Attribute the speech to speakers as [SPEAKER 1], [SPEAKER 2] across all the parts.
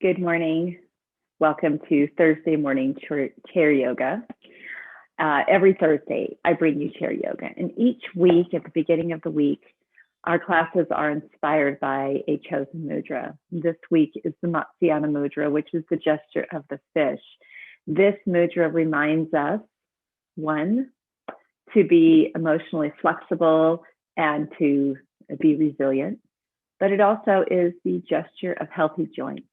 [SPEAKER 1] Good morning. Welcome to Thursday morning chair yoga. Every Thursday, I bring you chair yoga. And each week, at the beginning of the week, our classes are inspired by a chosen mudra. This week is the Matsiana Mudra, which is the gesture of the fish. This mudra reminds us, one, to be emotionally flexible and to be resilient, but it also is the gesture of healthy joints.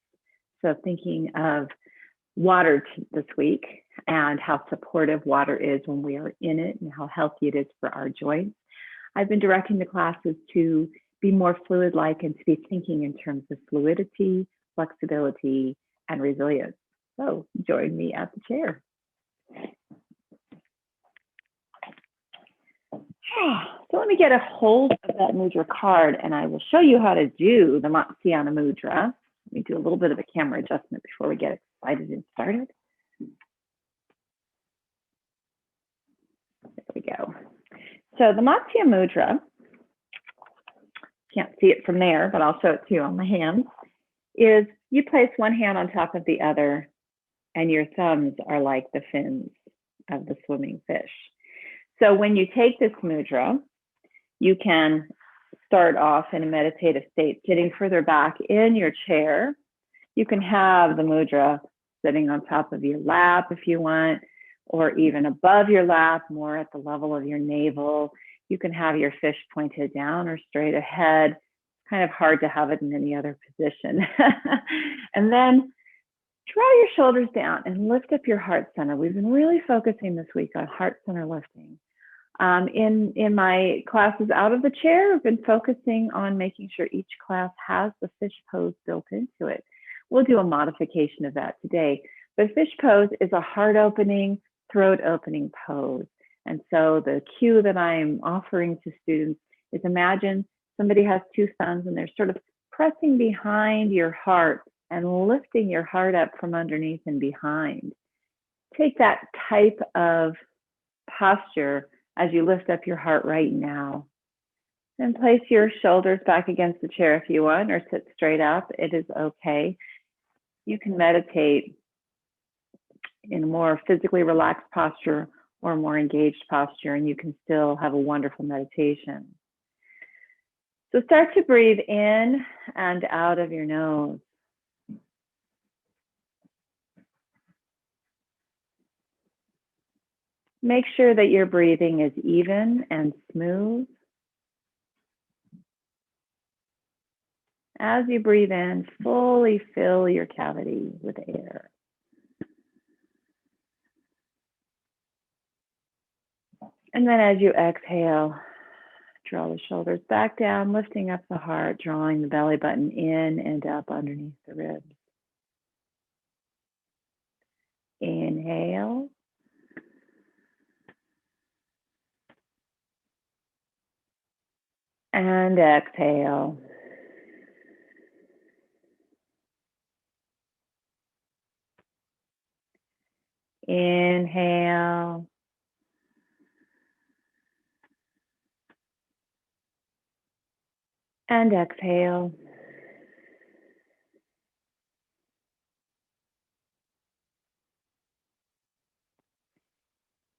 [SPEAKER 1] So thinking of water this week and how supportive water is when we are in it and how healthy it is for our joints. I've been directing the classes to be more fluid-like and to be thinking in terms of fluidity, flexibility, and resilience. So join me at the chair. So let me get a hold of that mudra card and I will show you how to do the Matsiana Mudra. Let me do a little bit of a camera adjustment before we get excited and started. There we go. So the Matsia Mudra, can't see it from there, but I'll show it to you on my hands, is you place one hand on top of the other and your thumbs are like the fins of the swimming fish. So when you take this mudra, you can start off in a meditative state, sitting further back in your chair. You can have the mudra sitting on top of your lap if you want, or even above your lap, more at the level of your navel. You can have your fish pointed down or straight ahead. Kind of hard to have it in any other position. And then draw your shoulders down and lift up your heart center. We've been really focusing this week on heart center lifting. In my classes out of the chair, I've been focusing on making sure each class has the fish pose built into it. We'll do a modification of that today. But fish pose is a heart opening, throat opening pose. And so the cue that I'm offering to students is imagine somebody has two thumbs and they're sort of pressing behind your heart and lifting your heart up from underneath and behind. Take that type of posture as you lift up your heart right now. And place your shoulders back against the chair if you want, or sit straight up. It is okay. You can meditate in a more physically relaxed posture or a more engaged posture, and you can still have a wonderful meditation. So start to breathe in and out of your nose. Make sure that your breathing is even and smooth. As you breathe in, fully fill your cavity with air. And then as you exhale, draw the shoulders back down, lifting up the heart, drawing the belly button in and up underneath the ribs. Inhale. And exhale. Inhale. And exhale.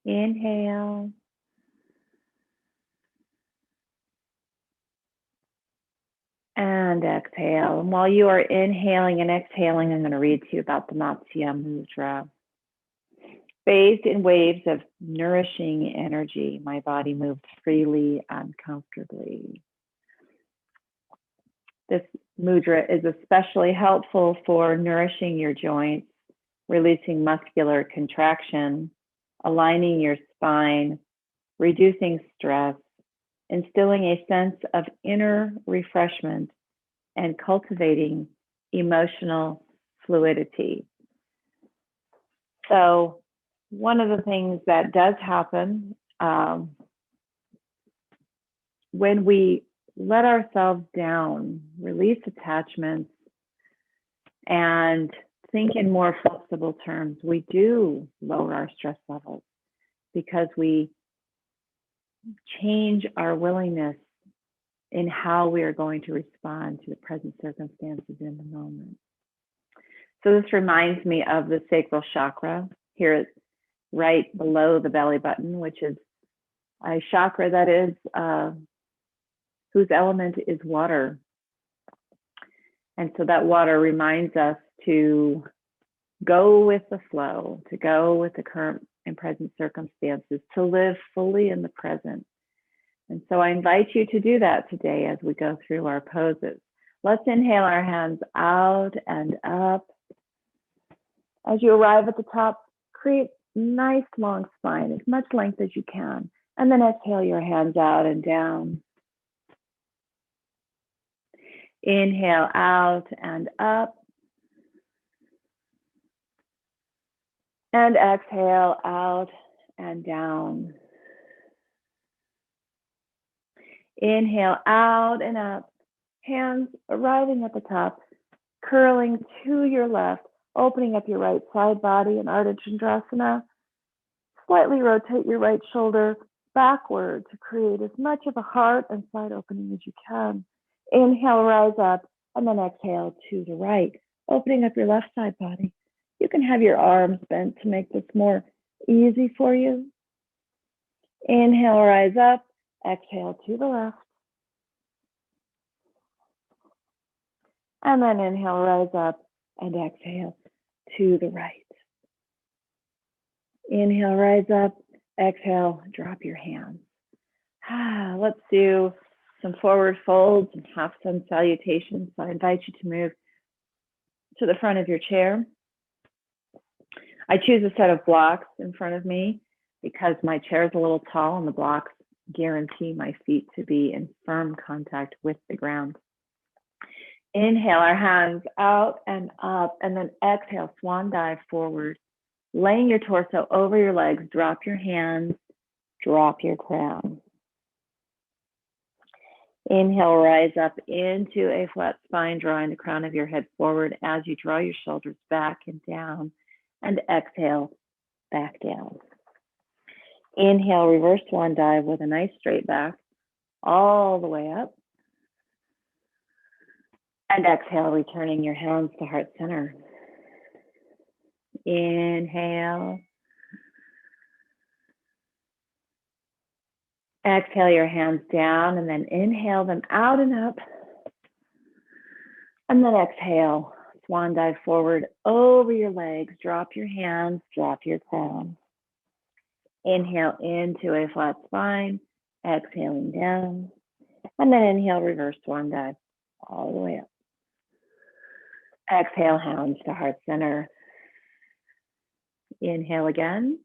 [SPEAKER 1] Inhale. And exhale. And while you are inhaling and exhaling, I'm going to read to you about the Matsya Mudra. Bathed in waves of nourishing energy, my body moves freely and comfortably. This mudra is especially helpful for nourishing your joints, releasing muscular contraction, aligning your spine, reducing stress, instilling a sense of inner refreshment, and cultivating emotional fluidity. So one of the things that does happen when we let ourselves down, release attachments, and think in more flexible terms, we do lower our stress levels because we change our willingness in how we are going to respond to the present circumstances in the moment. So this reminds me of the sacral chakra here right below the belly button, which is a chakra that is whose element is water. And so that water reminds us to go with the flow, to go with the current and present circumstances, to live fully in the present. And so I invite you to do that today as we go through our poses. Let's inhale our hands out and up. As you arrive at the top, create nice long spine, as much length as you can. And then exhale your hands out and down. Inhale out and up. And exhale out and down. Inhale out and up. Hands arriving at the top, curling to your left, opening up your right side body in Ardha Chandrasana. Slightly rotate your right shoulder backward to create as much of a heart and side opening as you can. Inhale, rise up, and then exhale to the right, opening up your left side body. You can have your arms bent to make this more easy for you. Inhale, rise up, exhale to the left. And then inhale, rise up, and exhale to the right. Inhale, rise up, exhale, drop your hands. Let's do some forward folds and half sun salutations. So I invite you to move to the front of your chair. I choose a set of blocks in front of me because my chair is a little tall and the blocks guarantee my feet to be in firm contact with the ground. Inhale our hands out and up, and then exhale, swan dive forward. Laying your torso over your legs, drop your hands, drop your crown. Inhale, rise up into a flat spine, drawing the crown of your head forward as you draw your shoulders back and down, and exhale, back down. Inhale, reverse swan dive with a nice straight back, all the way up. And exhale, returning your hands to heart center. Inhale. Exhale your hands down and then inhale them out and up. And then exhale, swan dive forward over your legs. Drop your hands, drop your crown. Inhale into a flat spine, exhaling down. And then inhale, reverse swan dive all the way up. Exhale, hands to heart center. Inhale again.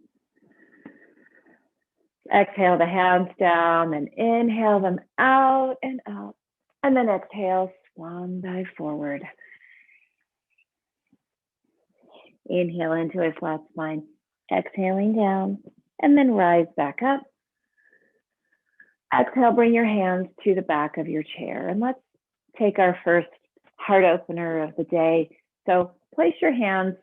[SPEAKER 1] Exhale the hands down and inhale them out and up. And then exhale, swan dive forward. Inhale into a flat spine, exhaling down, and then rise back up. Exhale, bring your hands to the back of your chair. And let's take our first heart opener of the day. So place your hands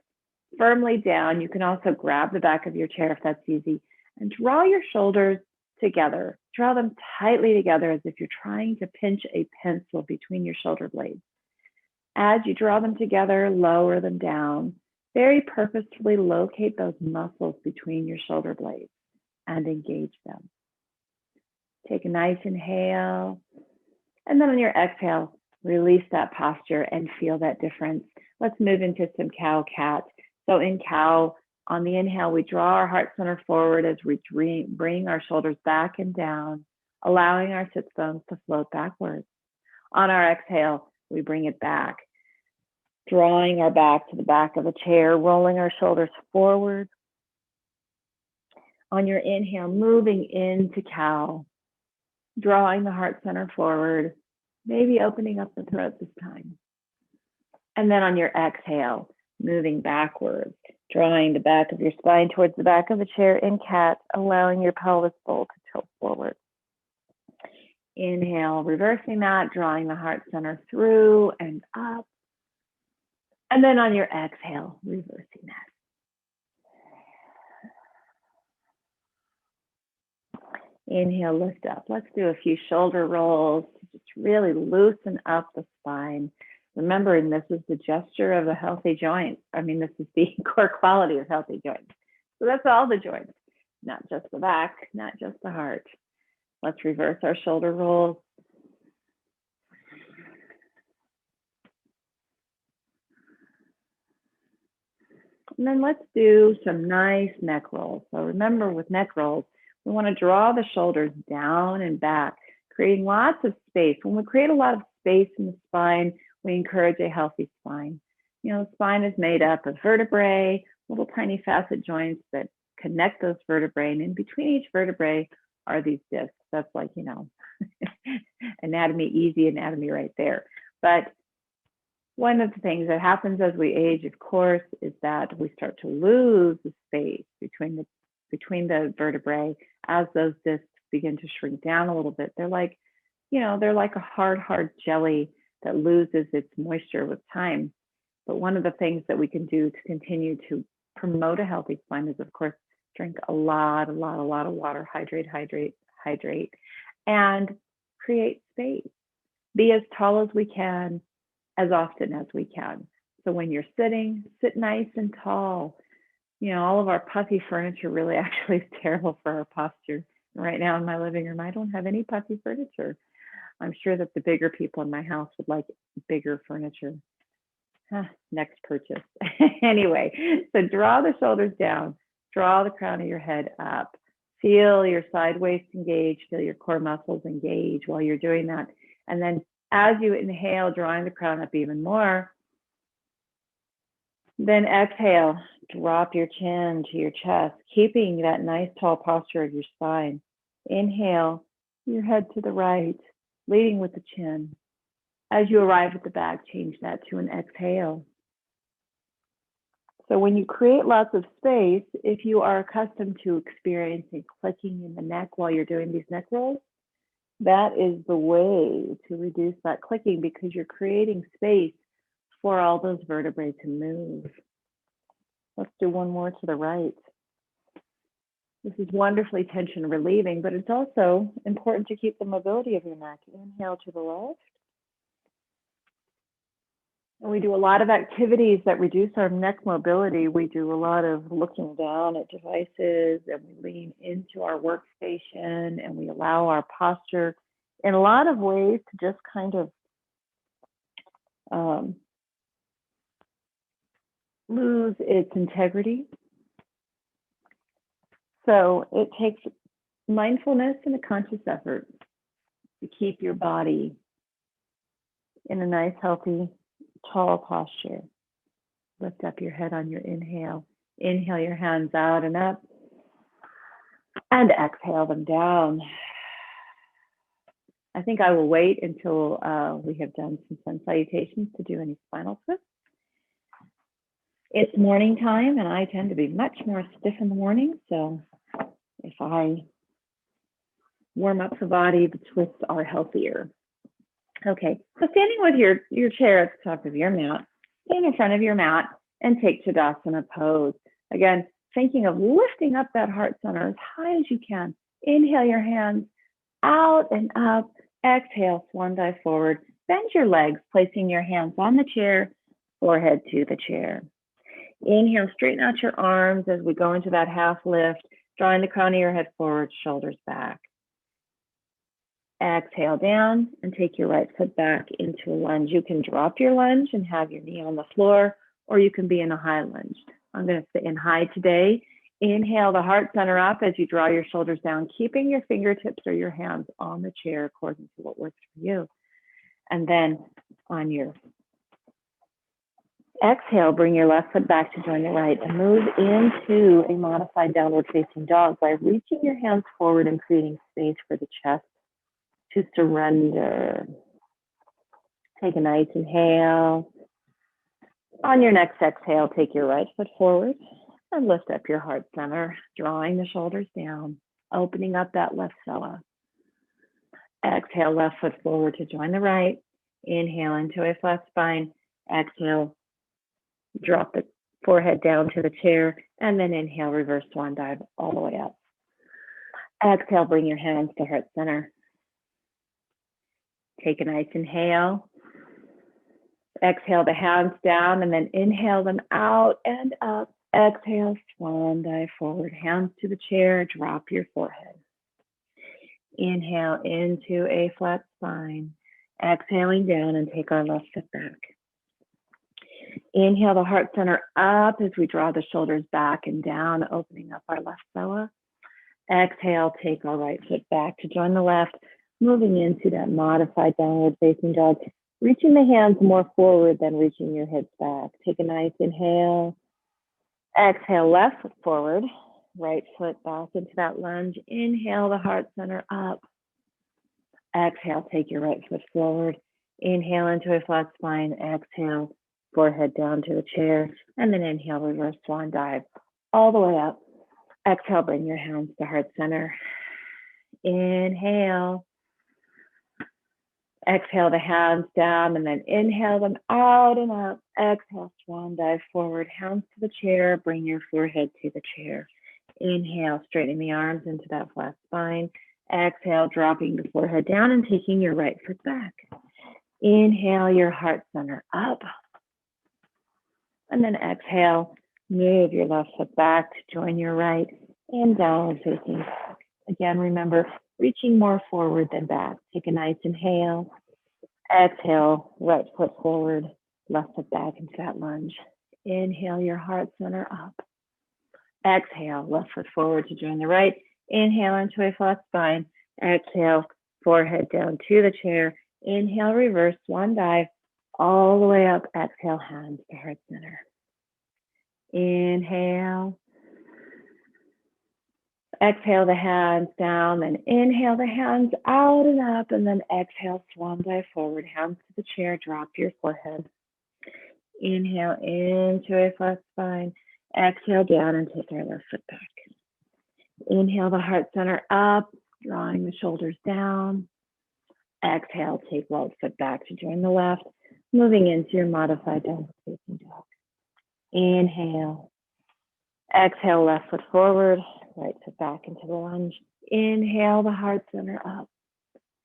[SPEAKER 1] firmly down. You can also grab the back of your chair if that's easy. And draw your shoulders together. Draw them tightly together as if you're trying to pinch a pencil between your shoulder blades. As you draw them together, lower them down. Very purposefully locate those muscles between your shoulder blades and engage them. Take a nice inhale. And then on your exhale, release that posture and feel that difference. Let's move into some cow-cat. So in cow, on the inhale, we draw our heart center forward as we bring our shoulders back and down, allowing our sit bones to float backwards. On our exhale, we bring it back, drawing our back to the back of a chair, rolling our shoulders forward. On your inhale, moving into cow, drawing the heart center forward, maybe opening up the throat this time. And then on your exhale, moving backwards, drawing the back of your spine towards the back of the chair in cat, allowing your pelvis bowl to tilt forward. Inhale, reversing that, drawing the heart center through and up. And then on your exhale, reversing that. Inhale, lift up. Let's do a few shoulder rolls to just really loosen up the spine. Remembering this is the gesture of a healthy joint. I mean, this is the core quality of healthy joints. So that's all the joints, not just the back, not just the heart. Let's reverse our shoulder rolls. And then let's do some nice neck rolls. So remember, with neck rolls, we want to draw the shoulders down and back, creating lots of space. When we create a lot of space in the spine, we encourage a healthy spine. You know, the spine is made up of vertebrae, little tiny facet joints that connect those vertebrae. And in between each vertebrae are these discs. That's like, you know, anatomy, easy anatomy right there. But one of the things that happens as we age, of course, is that we start to lose the space between the vertebrae as those discs begin to shrink down a little bit. They're like, you know, they're like a hard jelly that loses its moisture with time. But one of the things that we can do to continue to promote a healthy spine is, of course, drink a lot of water, hydrate, and create space. Be as tall as we can, as often as we can. So when you're sitting, sit nice and tall. You know, all of our puffy furniture really actually is terrible for our posture. Right now in my living room, I don't have any puffy furniture. I'm sure that the bigger people in my house would like bigger furniture. Next purchase. Anyway, so draw the shoulders down, draw the crown of your head up. Feel your side waist engage, feel your core muscles engage while you're doing that. And then as you inhale, drawing the crown up even more, then exhale, drop your chin to your chest, keeping that nice tall posture of your spine. Inhale, your head to the right, leading with the chin. As you arrive at the back, change that to an exhale. So when you create lots of space, if you are accustomed to experiencing clicking in the neck while you're doing these neck rolls, that is the way to reduce that clicking, because you're creating space for all those vertebrae to move. Let's do one more to the right. This is wonderfully tension relieving, but it's also important to keep the mobility of your neck. Inhale to the left. And we do a lot of activities that reduce our neck mobility. We do a lot of looking down at devices, and we lean into our workstation, and we allow our posture in a lot of ways to just kind of lose its integrity. So it takes mindfulness and a conscious effort to keep your body in a nice, healthy, tall posture. Lift up your head on your inhale. Inhale your hands out and up, and exhale them down. I think I will wait until we have done some sun salutations to do any spinal twists. It's morning time, and I tend to be much more stiff in the morning, so if I warm up the body, the twists are healthier. Okay, so standing with your chair at the top of your mat, stand in front of your mat and take Chadasana Pose. Again, thinking of lifting up that heart center as high as you can. Inhale your hands out and up. Exhale, swan dive forward. Bend your legs, placing your hands on the chair, forehead to the chair. Inhale, straighten out your arms as we go into that half lift, drawing the crown of your head forward, shoulders back. Exhale down and take your right foot back into a lunge. You can drop your lunge and have your knee on the floor, or you can be in a high lunge. I'm going to sit in high today. Inhale the heart center up as you draw your shoulders down, keeping your fingertips or your hands on the chair according to what works for you. And then on your exhale, bring your left foot back to join the right and move into a modified downward facing dog by reaching your hands forward and creating space for the chest to surrender. Take a nice inhale. On your next exhale, take your right foot forward and lift up your heart center, drawing the shoulders down, opening up that left sella. Exhale, left foot forward to join the right. Inhale into a flat spine. Exhale, drop the forehead down to the chair, and then inhale, reverse swan dive all the way up. Exhale, bring your hands to heart center. Take a nice inhale. Exhale the hands down and then inhale them out and up. Exhale, swan dive forward, hands to the chair, drop your forehead. Inhale into a flat spine. Exhaling down and take our left foot back. Inhale the heart center up as we draw the shoulders back and down, opening up our left psoas. Exhale, take our right foot back to join the left, moving into that modified downward facing dog, reaching the hands more forward than reaching your hips back. Take a nice inhale. Exhale, left foot forward, right foot back into that lunge. Inhale the heart center up. Exhale, take your right foot forward. Inhale into a flat spine. Exhale, forehead down to the chair. And then inhale, reverse swan dive all the way up. Exhale, bring your hands to heart center. Inhale. Exhale the hands down and then inhale them out and up. Exhale, swan dive forward, hands to the chair. Bring your forehead to the chair. Inhale, straightening the arms into that flat spine. Exhale, dropping the forehead down and taking your right foot back. Inhale your heart center up. And then exhale, move your left foot back to join your right and downward facing dog. Again, remember, reaching more forward than back. Take a nice inhale. Exhale, right foot forward, left foot back into that lunge. Inhale your heart center up. Exhale, left foot forward to join the right. Inhale into a flat spine. Exhale, forehead down to the chair. Inhale, reverse swan dive all the way up. Exhale, hands to heart center. Inhale. Exhale the hands down, then inhale the hands out and up, and then exhale, swan dive forward, hands to the chair, drop your forehead. Inhale into a flat spine. Exhale down and take our left foot back. Inhale the heart center up, drawing the shoulders down. Exhale, take right foot back to join the left, moving into your modified downward facing dog. Inhale. Exhale, left foot forward, right foot back into the lunge. Inhale the heart center up.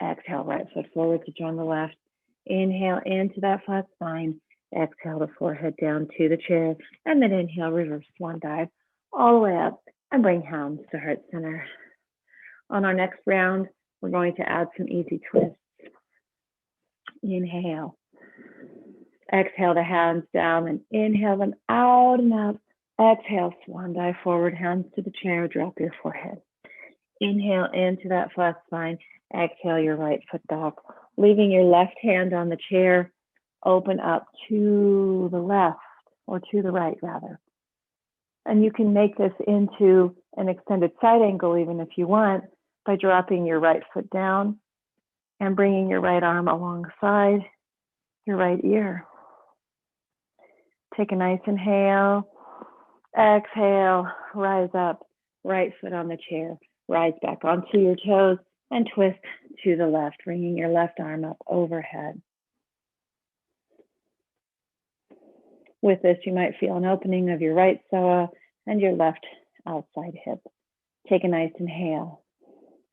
[SPEAKER 1] Exhale, right foot forward to join the left. Inhale into that flat spine. Exhale the forehead down to the chair. And then inhale, reverse swan dive all the way up and bring hands to heart center. On our next round, we're going to add some easy twists. Inhale. Exhale the hands down and inhale them out and up. Exhale, swan dive forward, hands to the chair, drop your forehead. Inhale into that flat spine. Exhale your right foot back, leaving your left hand on the chair. Open up to the left, or to the right rather. And you can make this into an extended side angle even if you want, by dropping your right foot down and bringing your right arm alongside your right ear. Take a nice inhale. Exhale, rise up, right foot on the chair, rise back onto your toes and twist to the left, bringing your left arm up overhead. With this, you might feel an opening of your right psoas and your left outside hip. Take a nice inhale.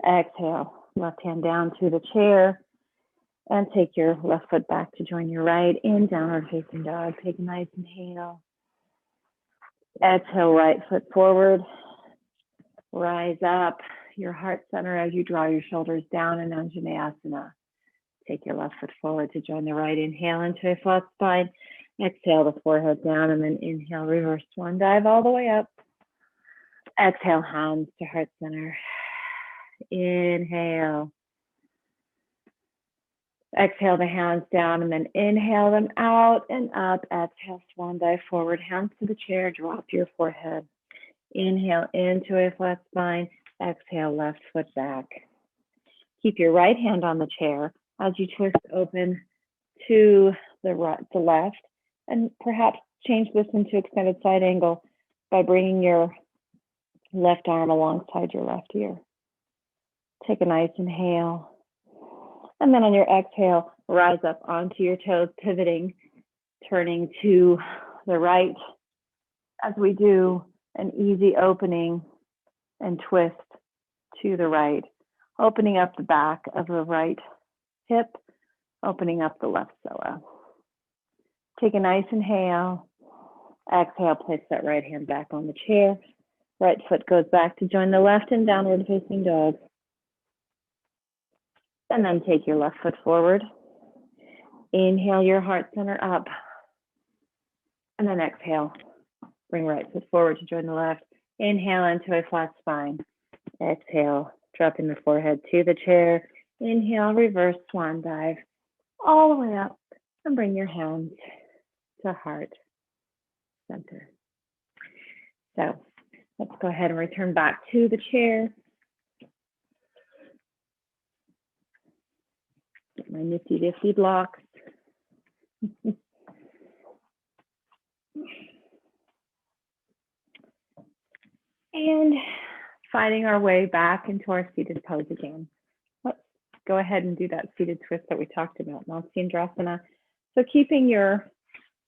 [SPEAKER 1] Exhale, left hand down to the chair and take your left foot back to join your right in downward facing dog. Take a nice inhale. Exhale, right foot forward, rise up your heart center as you draw your shoulders down in Anjaneyasana. Take your left foot forward to join the right. Inhale into a flat spine. Exhale the forehead down and then inhale, reverse swan dive all the way up. Exhale, hands to heart center. Inhale. Exhale the hands down and then inhale them out and up. Exhale, swan dive forward, hands to the chair, drop your forehead. Inhale into a flat spine. Exhale, left foot back. Keep your right hand on the chair as you twist open to the left, and perhaps change this into extended side angle by bringing your left arm alongside your left ear. Take a nice inhale. And then on your exhale, rise up onto your toes, pivoting, turning to the right as we do an easy opening and twist to the right, opening up the back of the right hip, opening up the left psoas. Take a nice inhale. Exhale, place that right hand back on the chair. Right foot goes back to join the left in downward facing dog. And then take your left foot forward. Inhale your heart center up. And then exhale. Bring right foot forward to join the left. Inhale into a flat spine. Exhale, dropping the forehead to the chair. Inhale, reverse swan dive all the way up. And bring your hands to heart center. So let's go ahead and return back to the chair. Get my nifty difty blocks. And finding our way back into our seated pose again. Let's go ahead and do that seated twist that we talked about, Matsya. So keeping your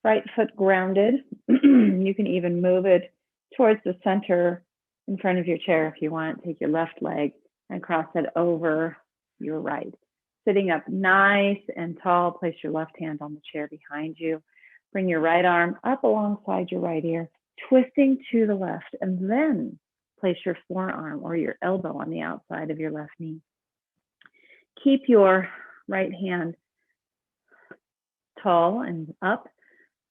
[SPEAKER 1] right foot grounded, you can even move it towards the center in front of your chair if you want. Take your left leg and cross it over your right. Sitting up nice and tall, place your left hand on the chair behind you. Bring your right arm up alongside your right ear, twisting to the left, and then place your forearm or your elbow on the outside of your left knee. Keep your right hand tall and up,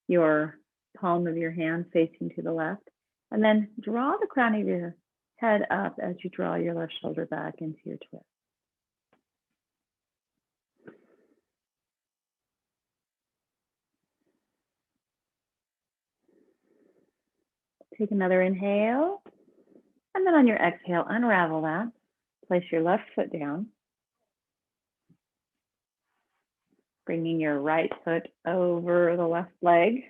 [SPEAKER 1] your palm of your hand facing to the left, and then draw the crown of your head up as you draw your left shoulder back into your twist. Take another inhale, and then on your exhale, unravel that. Place your left foot down, bringing your right foot over the left leg.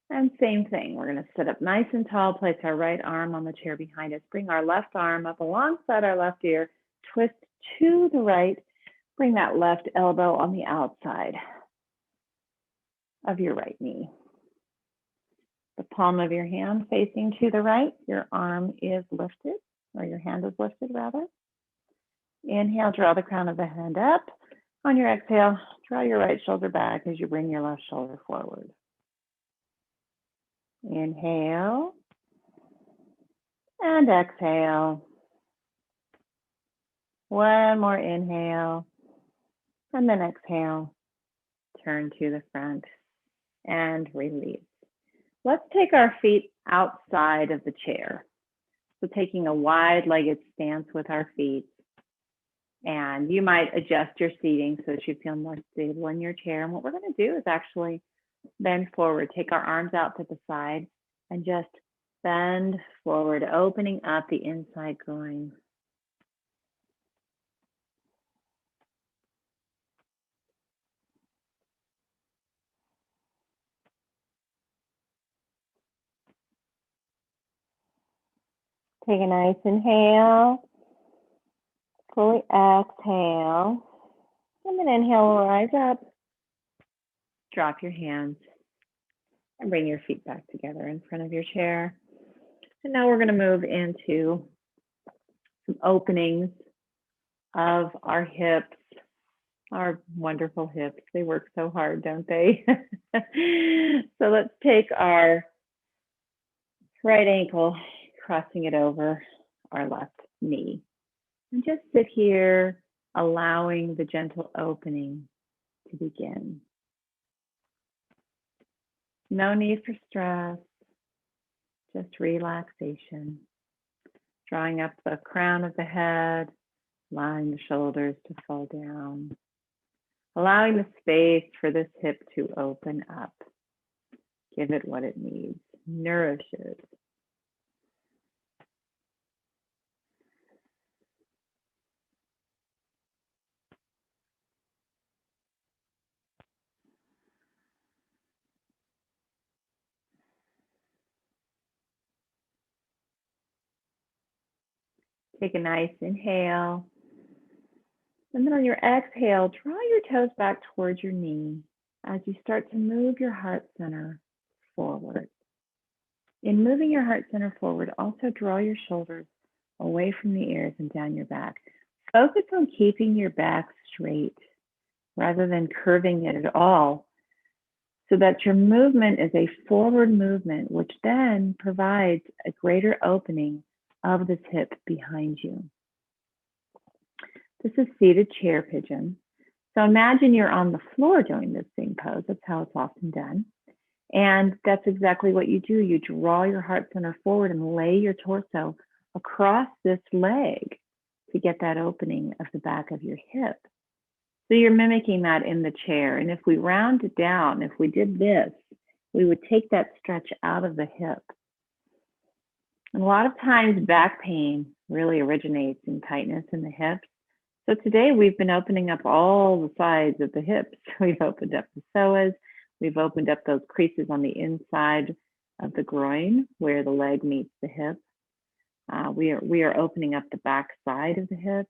[SPEAKER 1] And same thing, we're going to sit up nice and tall, place our right arm on the chair behind us, bring our left arm up alongside our left ear, twist to the right, bring that left elbow on the outside of your right knee. The palm of your hand facing to the right, your arm is lifted, or your hand is lifted rather. Inhale, draw the crown of the hand up. On your exhale, draw your right shoulder back as you bring your left shoulder forward. Inhale and exhale. One more inhale and then exhale. Turn to the front and release. Let's take our feet outside of the chair. So taking a wide-legged stance with our feet. And you might adjust your seating so that you feel more stable in your chair. And what we're going to do is actually bend forward, take our arms out to the side, and just bend forward, opening up the inside groin. Take a nice inhale, fully exhale, and then inhale, rise up, drop your hands, and bring your feet back together in front of your chair. And now we're going to move into some openings of our hips, our wonderful hips. They work so hard, don't they? So let's take our right ankle, crossing it over our left knee. And just sit here, allowing the gentle opening to begin. No need for stress, just relaxation. Drawing up the crown of the head, allowing the shoulders to fall down. Allowing the space for this hip to open up. Give it what it needs. Nourish it. Take a nice inhale. And then on your exhale, draw your toes back towards your knee as you start to move your heart center forward. In moving your heart center forward, also draw your shoulders away from the ears and down your back. Focus on keeping your back straight rather than curving it at all. so that your movement is a forward movement, which then provides a greater opening of this hip behind you. This is seated chair pigeon. So imagine you're on the floor doing this same pose. That's how it's often done. And that's exactly what you do. You draw your heart center forward and lay your torso across this leg to get that opening of the back of your hip. So you're mimicking that in the chair. And if we round it down, if we did this, we would take that stretch out of the hip. And a lot of times back pain really originates in tightness in the hips. So today we've been opening up all the sides of the hips. We've opened up the psoas. We've opened up those creases on the inside of the groin where the leg meets the hip. We are opening up the back side of the hip.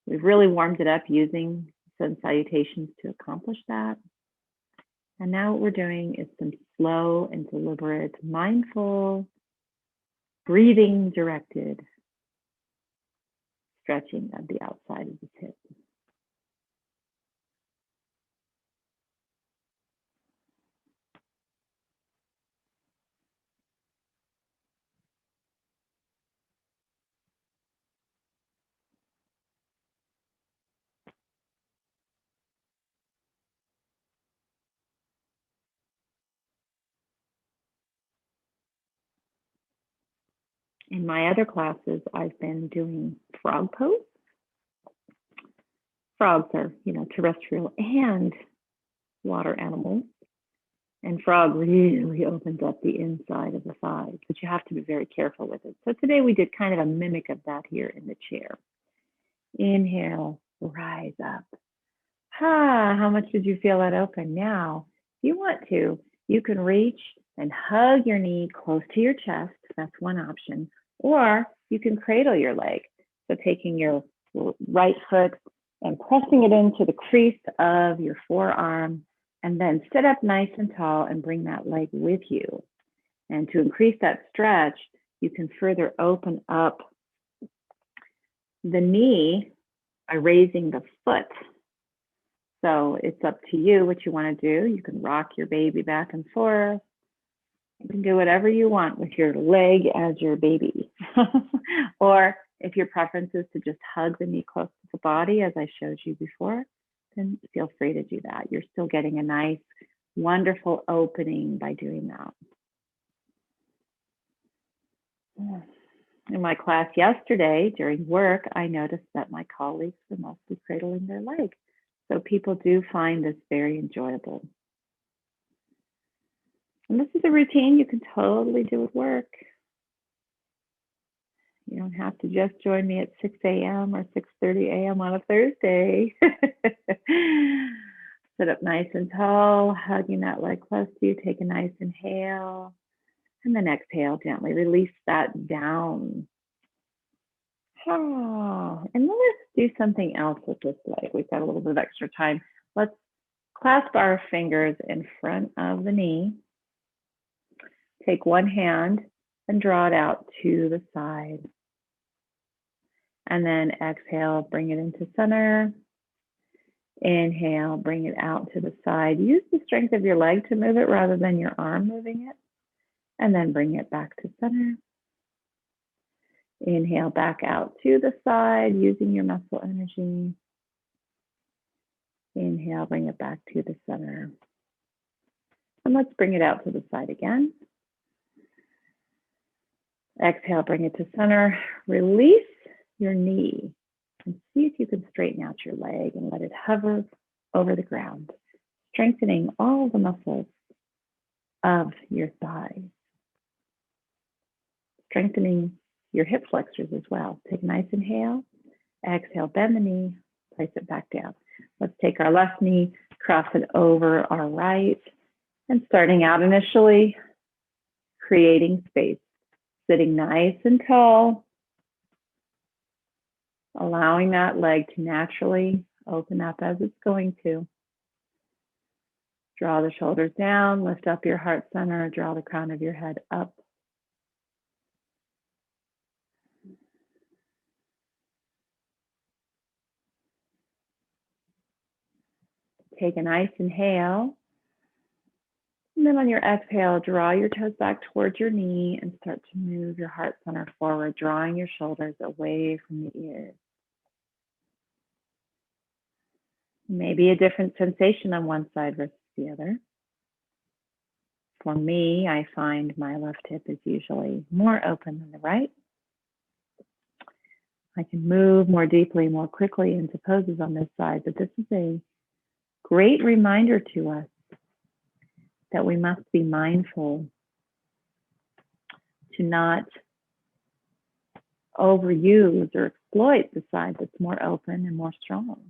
[SPEAKER 1] We've really warmed it up using sun salutations to accomplish that. And now what we're doing is some slow and deliberate, mindful, breathing directed stretching of the outside of the hip. In my other classes, I've been doing frog pose. Frogs are, terrestrial and water animals. And frog really opens up the inside of the thighs, but you have to be very careful with it. So today we did kind of a mimic of that here in the chair. Inhale, rise up. How much did you feel that open? Now, if you want to, you can reach and hug your knee close to your chest. That's one option. Or you can cradle your leg. So taking your right foot and pressing it into the crease of your forearm, and then sit up nice and tall and bring that leg with you. And to increase that stretch, you can further open up the knee by raising the foot. So it's up to you what you want to do. You can rock your baby back and forth. You can do whatever you want with your leg as your baby. Or if your preference is to just hug the knee close to the body, as I showed you before, then feel free to do that. You're still getting a nice, wonderful opening by doing that. In my class yesterday during work, I noticed that my colleagues were mostly cradling their leg. So people do find this very enjoyable. And this is a routine you can totally do at work. You don't have to just join me at 6 a.m. or 6:30 a.m. on a Thursday. Sit up nice and tall, hugging that leg close to you. Take a nice inhale. And then exhale, gently release that down. And then let's do something else with this leg. We've got a little bit of extra time. Let's clasp our fingers in front of the knee. Take one hand and draw it out to the side. And then exhale, bring it into center. Inhale, bring it out to the side. Use the strength of your leg to move it rather than your arm moving it. And then bring it back to center. Inhale back out to the side using your muscle energy. Inhale, bring it back to the center. And let's bring it out to the side again. Exhale, bring it to center. Release your knee and see if you can straighten out your leg and let it hover over the ground, strengthening all the muscles of your thighs, strengthening your hip flexors as well. Take a nice inhale, exhale, bend the knee, place it back down. Let's take our left knee, cross it over our right, and starting out initially, creating space, sitting nice and tall, allowing that leg to naturally open up as it's going to. Draw the shoulders down, lift up your heart center, draw the crown of your head up. Take a nice inhale then on your exhale, draw your toes back towards your knee and start to move your heart center forward, drawing your shoulders away from the ears. Maybe a different sensation on one side versus the other. For me, I find my left hip is usually more open than the right. I can move more deeply, more quickly into poses on this side, but this is a great reminder to us that we must be mindful to not overuse or exploit the side that's more open and more strong.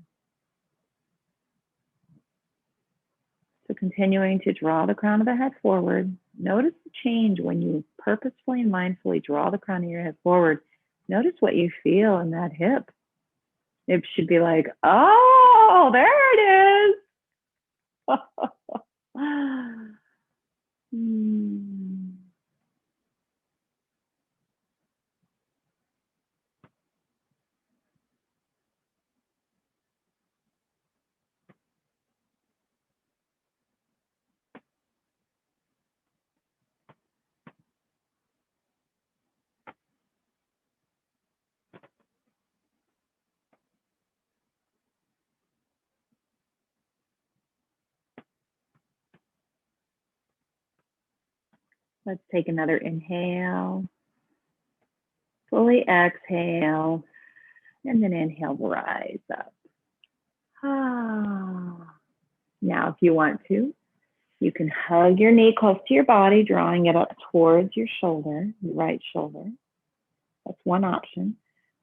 [SPEAKER 1] So continuing to draw the crown of the head forward. Notice the change when you purposefully and mindfully draw the crown of your head forward. Notice what you feel in that hip. It should be like, oh, there it is. Let's take another inhale. Fully exhale. And then inhale, rise up. Now, if you want to, you can hug your knee close to your body, drawing it up towards your shoulder, your right shoulder. That's one option.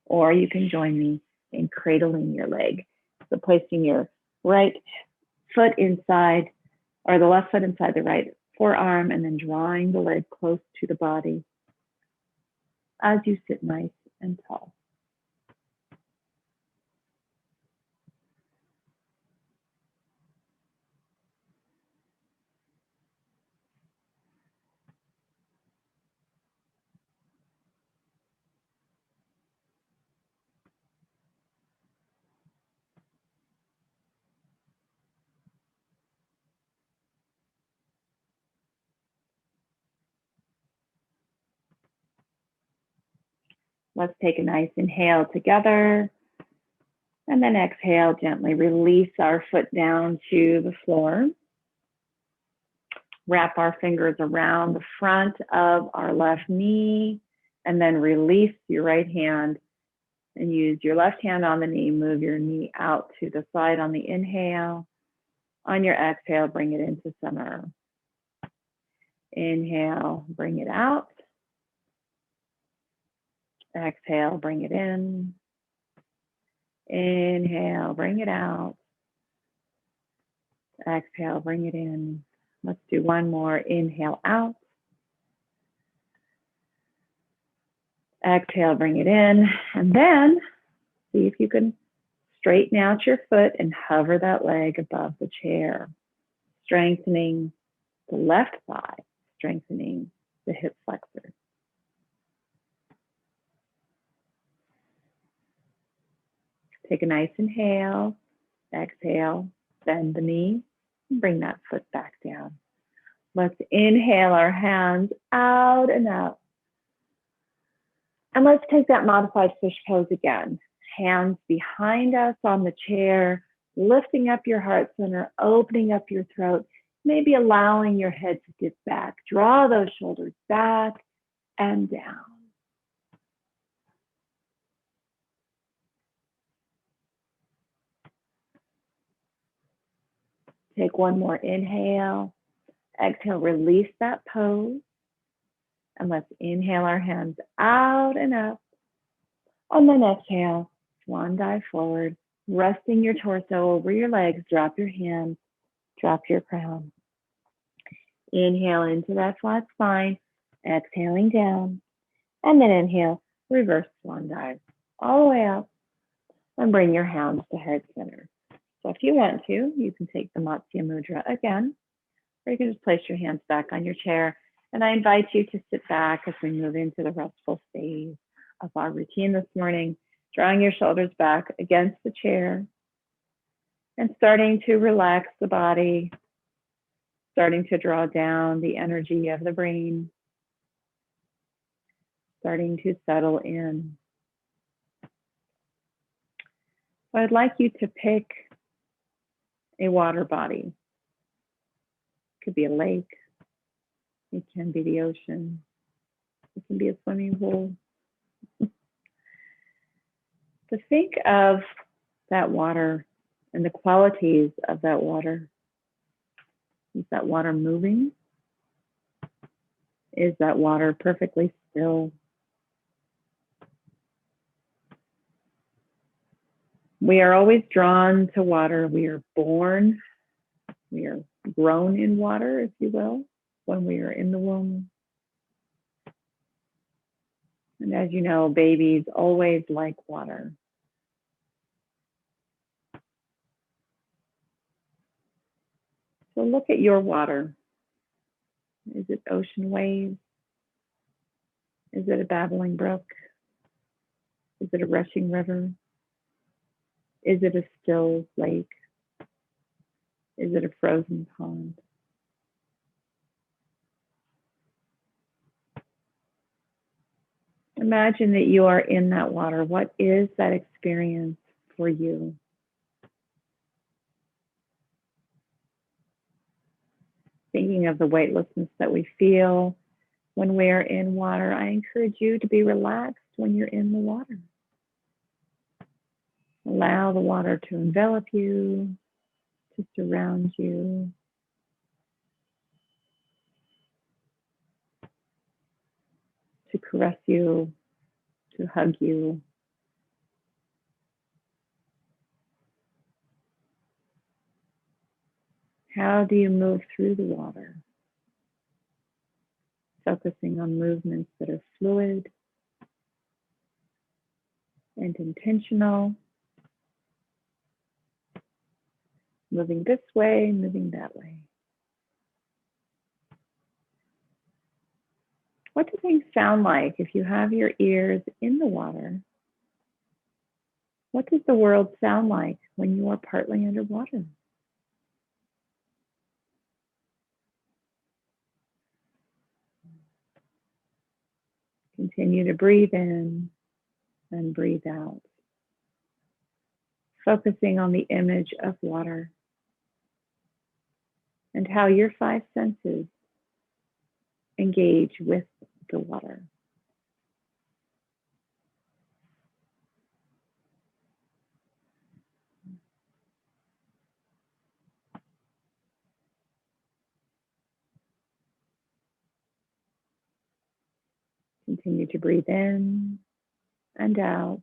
[SPEAKER 1] Or you can join me in cradling your leg. So placing your right foot inside, or the left foot inside the right forearm, and then drawing the leg close to the body as you sit nice and tall. Let's take a nice inhale together, and then exhale, gently release our foot down to the floor. Wrap our fingers around the front of our left knee, and then release your right hand and use your left hand on the knee. Move your knee out to the side on the inhale. On your exhale, bring it into center. Inhale, bring it out. Exhale, bring it in. Inhale, bring it out. Exhale, bring it in. Let's do one more. Inhale out. Exhale, bring it in. And then see if you can straighten out your foot and hover that leg above the chair, strengthening the left thigh, strengthening the hip flexor. Take a nice inhale, exhale, bend the knee, and bring that foot back down. Let's inhale our hands out and out. And let's take that modified fish pose again. Hands behind us on the chair, lifting up your heart center, opening up your throat, maybe allowing your head to dip back. Draw those shoulders back and down. Take one more inhale. Exhale, release that pose. And let's inhale our hands out and up. On the exhale, swan dive forward, resting your torso over your legs. Drop your hands, drop your crown. Inhale into that flat spine, exhaling down. And then inhale, reverse swan dive all the way up. And bring your hands to heart center. So if you want to, you can take the Matsya Mudra again, or you can just place your hands back on your chair. And I invite you to sit back as we move into the restful phase of our routine this morning, drawing your shoulders back against the chair and starting to relax the body, starting to draw down the energy of the brain, starting to settle in. So I'd like you to pick a water body. It could be a lake, it can be the ocean, it can be a swimming pool. To think of that water and the qualities of that water. Is that water moving? Is that water perfectly still? We are always drawn to water. We are born, we are grown in water, if you will, when we are in the womb. And as you know, babies always like water. So look at your water. Is it ocean waves? Is it a babbling brook? Is it a rushing river? Is it a still lake? Is it a frozen pond? Imagine that you are in that water. What is that experience for you? Thinking of the weightlessness that we feel when we are in water, I encourage you to be relaxed when you're in the water. Allow the water to envelop you, to surround you. To caress you, to hug you. How do you move through the water? Focusing on movements that are fluid and intentional. Moving this way, moving that way. What do things sound like if you have your ears in the water? What does the world sound like when you are partly underwater? Continue to breathe in and breathe out. Focusing on the image of water and how your five senses engage with the water. Continue to breathe in and out.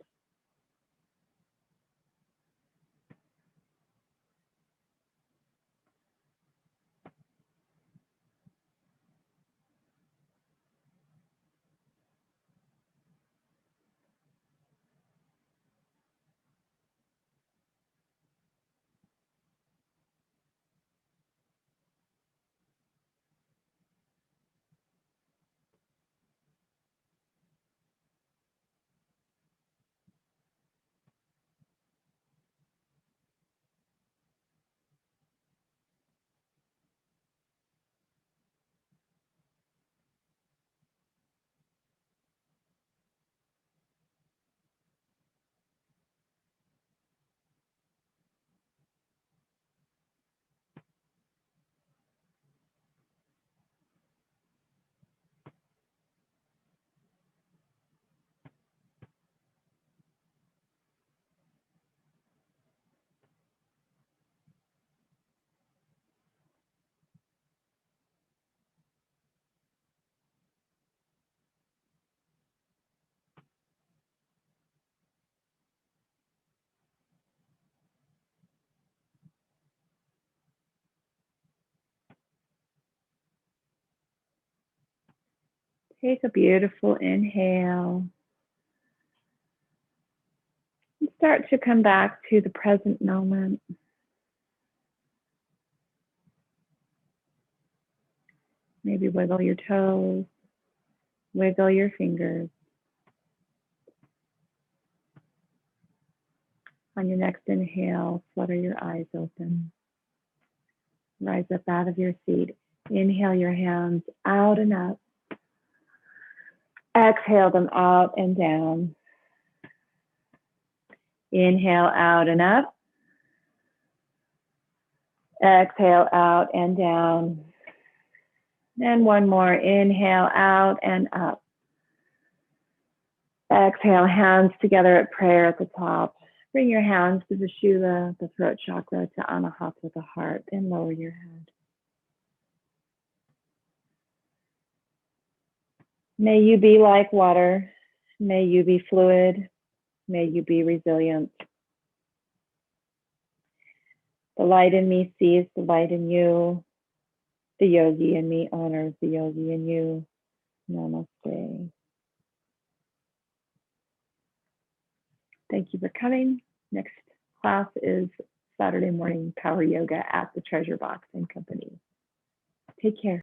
[SPEAKER 1] Take a beautiful inhale. And start to come back to the present moment. Maybe wiggle your toes, wiggle your fingers. On your next inhale, flutter your eyes open. Rise up out of your seat Inhale your hands out and up. Exhale them out and down. Inhale out and up. Exhale out and down. And one more. Inhale out and up. Exhale, hands together at prayer at the top. Bring your hands to the Shula, the throat chakra, to Anahata, the heart, and lower your head. May you be like water. May you be fluid. May you be resilient. The light in me sees the light in you. The yogi in me honors the yogi in you. Namaste. Thank you for coming. Next class is Saturday morning power yoga at the Treasure Box and Company. Take care.